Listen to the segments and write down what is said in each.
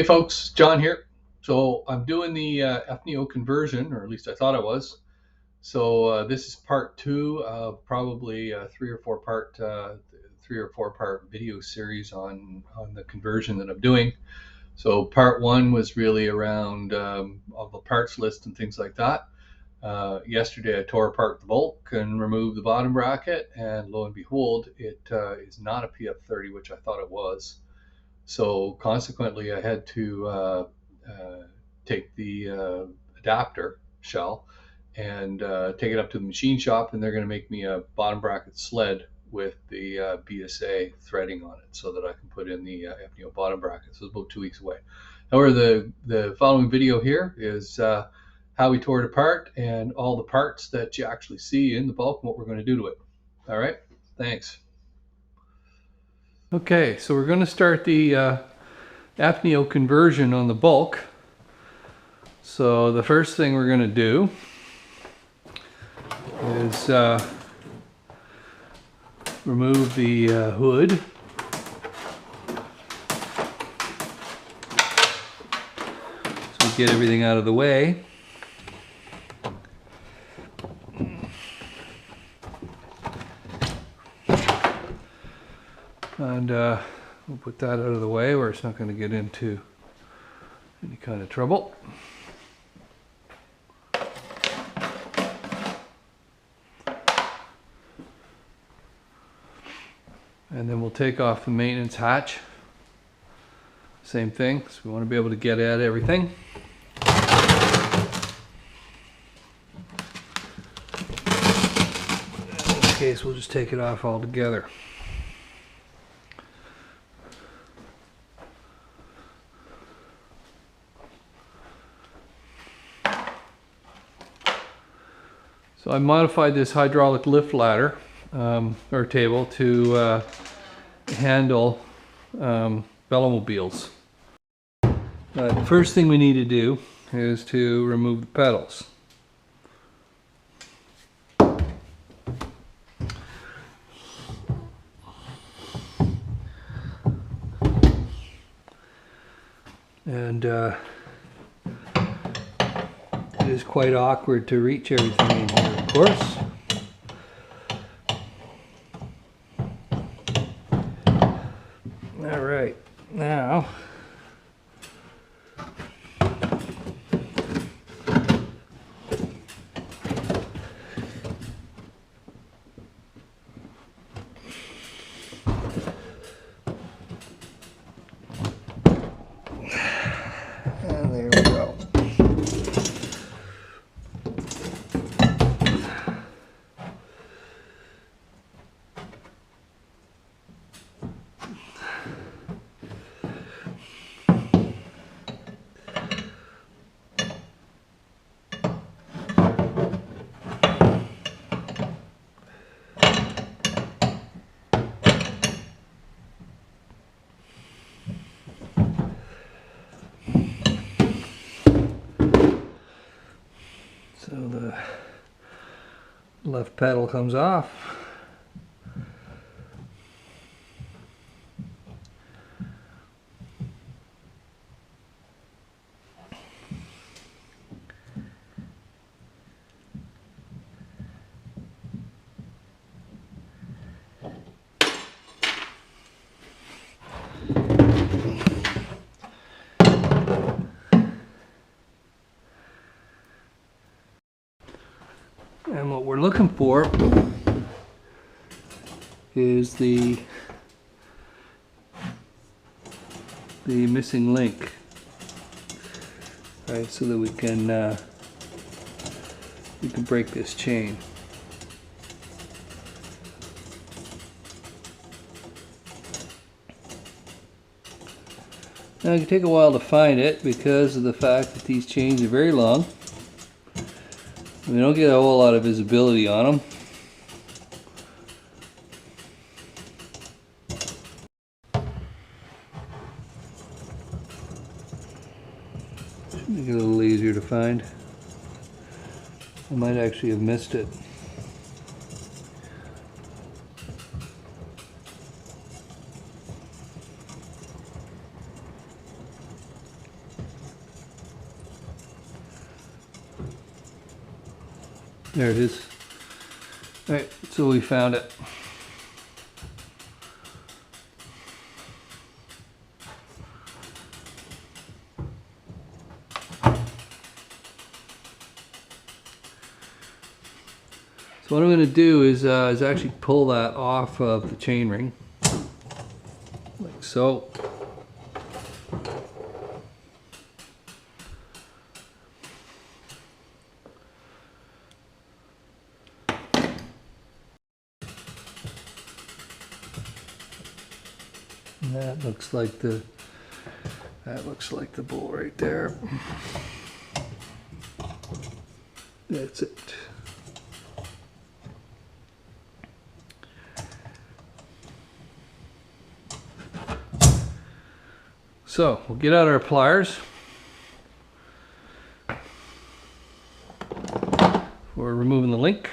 Hey folks, John here. So I'm doing the Efneo conversion, or at least I thought I was. So this is part two of probably three or four part video series on the conversion that I'm doing. So part one was really around all the parts list and things like that. Yesterday I tore apart the bulk and removed the bottom bracket, and lo and behold, it is not a PF30, which I thought it was. So consequently, I had to take the adapter shell and take it up to the machine shop, and they're going to make me a bottom bracket sled with the BSA threading on it so that I can put in the Efneo bottom bracket. So it's about 2 weeks away. However, the following video here is how we tore it apart and all the parts that you actually see in the bulk and what we're going to do to it. All right, thanks. Okay, so we're going to start the Efneo conversion on the bulk. So the first thing we're going to do is remove the hood. So we get everything out of the way. And we'll put that out of the way where it's not going to get into any kind of trouble. And then we'll take off the maintenance hatch. Same thing, so we want to be able to get at everything. In this case, we'll just take it off altogether. So I modified this hydraulic lift ladder or table to handle velomobiles. The first thing we need to do is to remove the pedals. And it is quite awkward to reach everything in here, of course. All right, now and there we go. So the left pedal comes off. And what we're looking for is the missing link, right? So that we can break this chain. Now it can take a while to find it because of the fact that these chains are very long. We don't get a whole lot of visibility on them. Should make it a little easier to find. I might actually have missed it. There it is. All right, so we found it. So what I'm going to do is actually pull that off of the chainring, like so. And that looks like the bolt right there. That's it. So we'll get out our pliers for removing the link.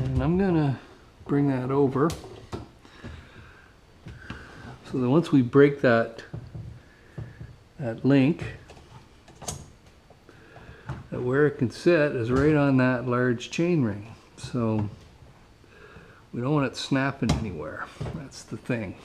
And I'm gonna bring that over so that once we break that link, that where it can sit is right on that large chain ring. So we don't want it snapping anywhere. That's the thing.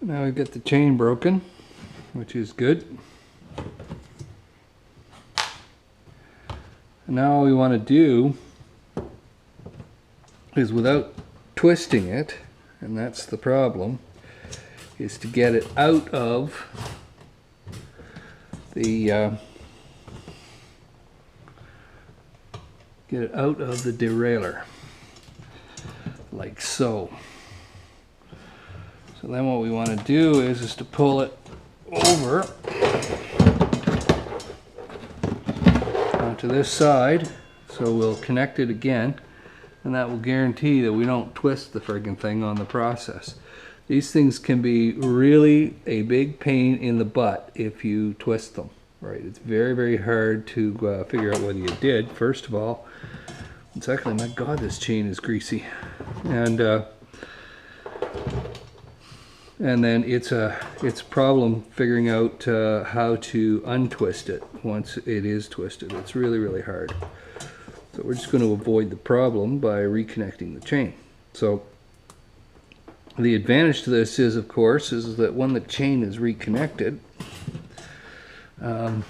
Now we've got the chain broken, which is good. And now all we want to do is, without twisting it, and that's the problem, is to get it out of the derailleur, like so. So then what we want to do is to pull it over onto this side, so we'll connect it again, and that will guarantee that we don't twist the friggin' thing on the process. These things can be really a big pain in the butt if you twist them, right? It's very, very hard to figure out whether you did, first of all. And secondly, my God, this chain is greasy. And then it's a problem figuring out how to untwist it once it is twisted. It's really, really hard. So we're just going to avoid the problem by reconnecting the chain. So the advantage to this is, of course, is that when the chain is reconnected, we're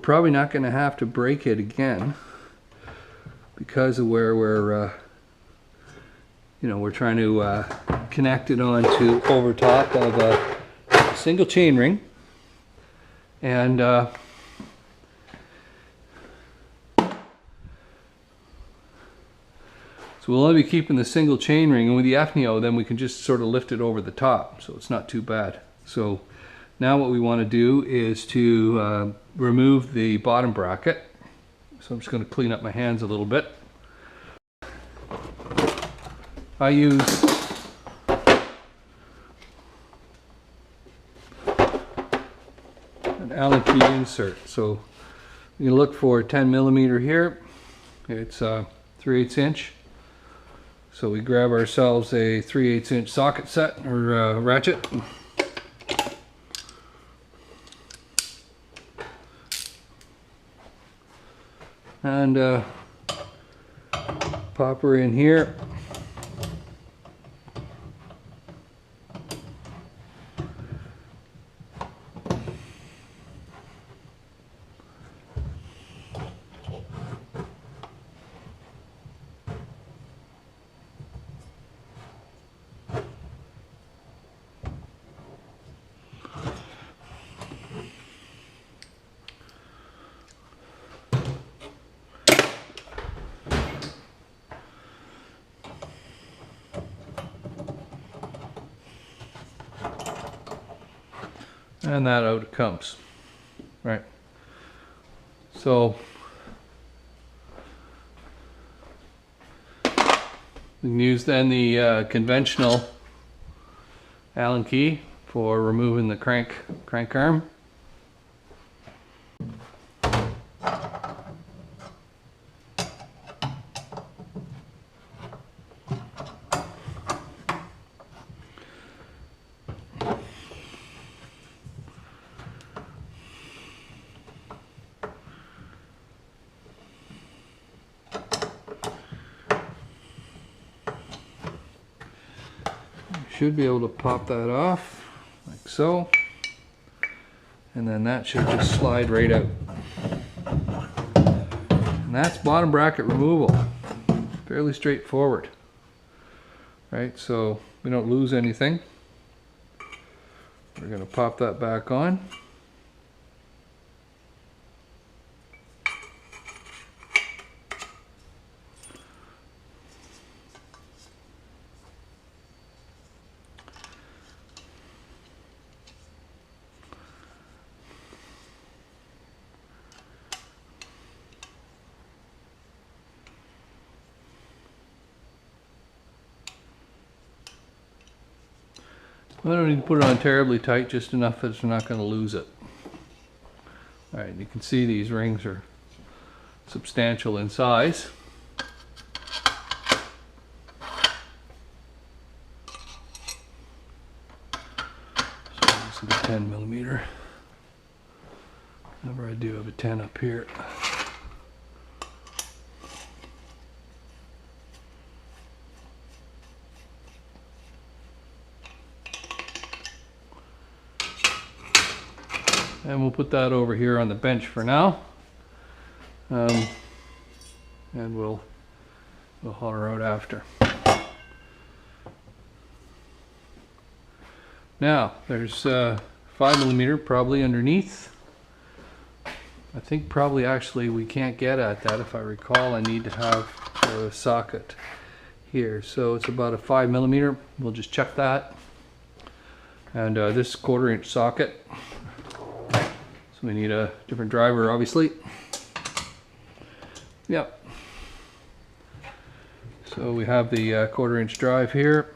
probably not going to have to break it again because of where we're trying to connect it onto over top of a single chain ring, and so we'll only be keeping the single chain ring, and with the Efneo then we can just sort of lift it over the top, so it's not too bad. So now what we want to do is to remove the bottom bracket. So I'm just going to clean up my hands a little bit. I use an Allen key insert. So you look for 10mm here. It's 3/8 inch. So we grab ourselves a 3/8 inch socket set or ratchet. And pop her in here. And that out it comes, right? So we can use then the conventional Allen key for removing the crank arm. Should be able to pop that off like so, and then that should just slide right out. And that's bottom bracket removal. Fairly straightforward, right? So we don't lose anything. We're going to pop that back on. I don't need to put it on terribly tight, just enough that it's not going to lose it. Alright, you can see these rings are substantial in size. So this is a 10mm. Whenever I do have a 10 up here. And we'll put that over here on the bench for now. And we'll haul her out after. Now, there's 5mm probably underneath. I think probably actually we can't get at that. If I recall, I need to have a socket here. So it's about a 5mm. We'll just check that. And this 1/4" socket. So we need a different driver, obviously. Yep. So we have the 1/4" drive here.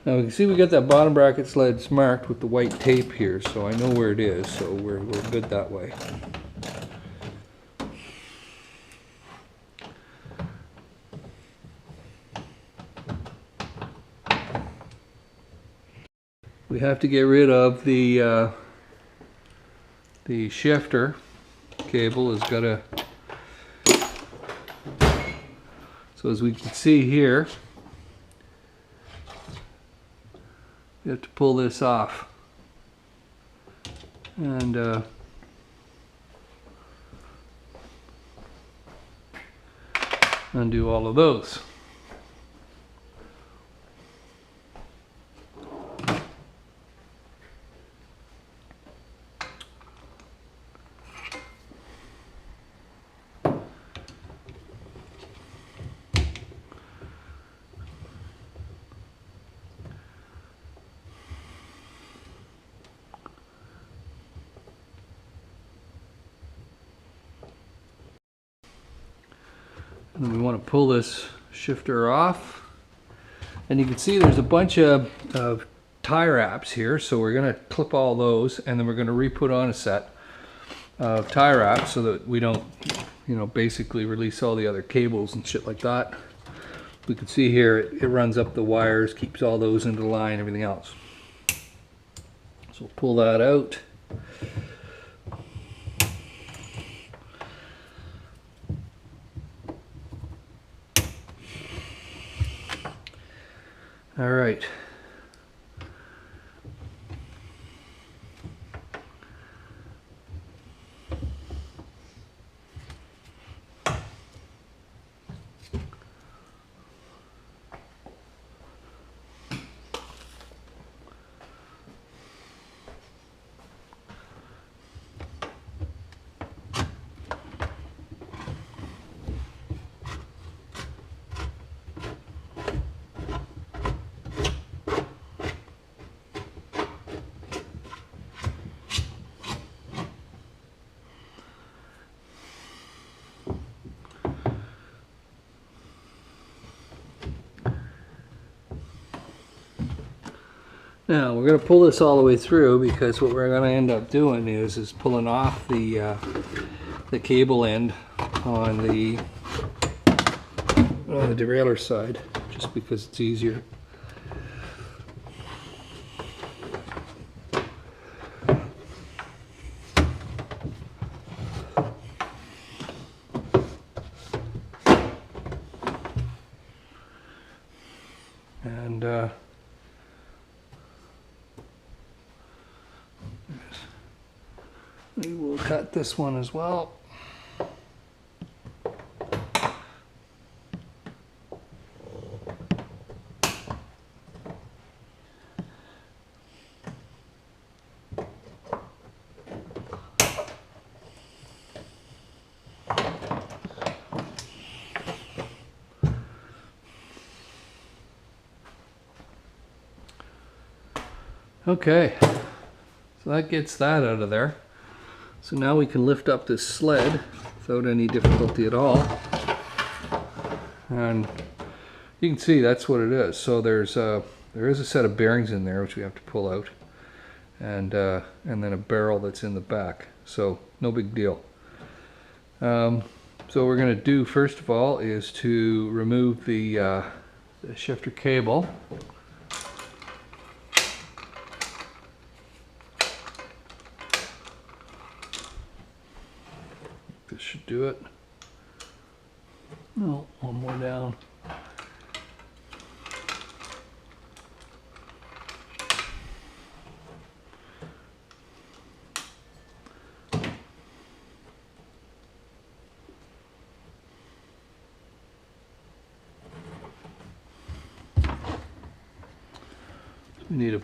Now we can see we got that bottom bracket sleds marked with the white tape here, so I know where it is, so we're good that way. We have to get rid of the shifter cable has got a, so as we can see here, you have to pull this off and undo all of those. And then we want to pull this shifter off. And you can see there's a bunch of tie wraps here, so we're going to clip all those, and then we're going to re-put on a set of tie wraps so that we don't, you know, basically release all the other cables and shit like that. we can see here it runs up the wires, keeps all those into line, everything else. So we'll pull that out. All right. Now we're going to pull this all the way through, because what we're going to end up doing is pulling off the cable end on the derailleur side, just because it's easier. And we will cut this one as well. Okay, so that gets that out of there. So now we can lift up this sled without any difficulty at all. And you can see that's what it is. So there is a set of bearings in there which we have to pull out, and then a barrel that's in the back. So no big deal. So what we're going to do first of all is to remove the shifter cable. This should do it. No, one more down. We need to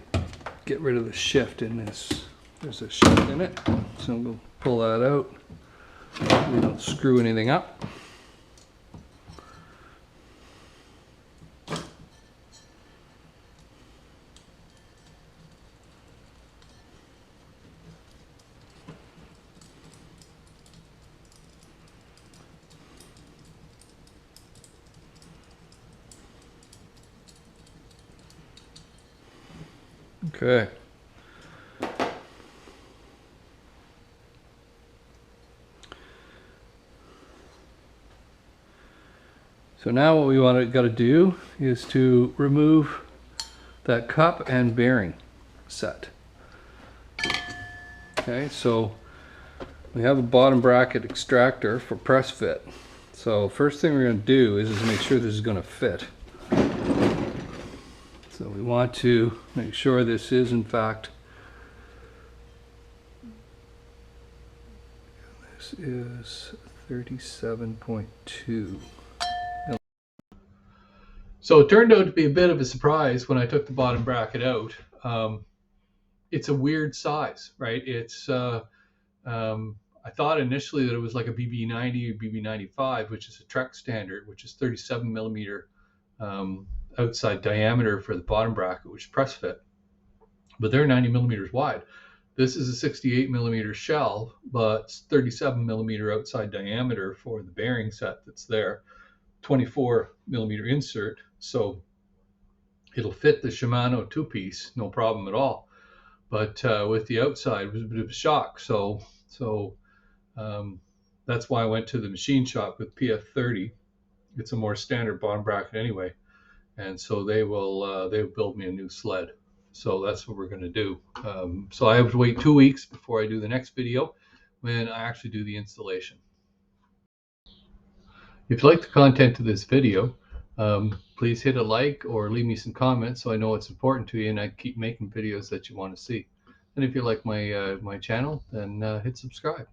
get rid of the shift in this. There's a shift in it, so we'll pull that out. We don't screw anything up. Okay. So now what we got to do is to remove that cup and bearing set. Okay, so we have a bottom bracket extractor for press fit. So first thing we're going to do is make sure this is going to fit. So we want to make sure this is in fact, this is 37.2. So it turned out to be a bit of a surprise when I took the bottom bracket out. It's a weird size, right? It's I thought initially that it was like a BB90 or BB95, which is a Trek standard, which is 37 millimeter outside diameter for the bottom bracket, which is press fit. But they're 90 millimeters wide. This is a 68 millimeter shell, but it's 37 millimeter outside diameter for the bearing set that's there. 24 millimeter insert, so it'll fit the Shimano two-piece, no problem at all. But with the outside, it was a bit of a shock. So that's why I went to the machine shop with PF30 It's a more standard bottom bracket anyway, and so they'll build me a new sled. So that's what we're going to do. So I have to wait 2 weeks before I do the next video when I actually do the installation. If you like the content of this video, please hit a like or leave me some comments so I know it's important to you and I keep making videos that you want to see. And if you like my channel, then hit subscribe.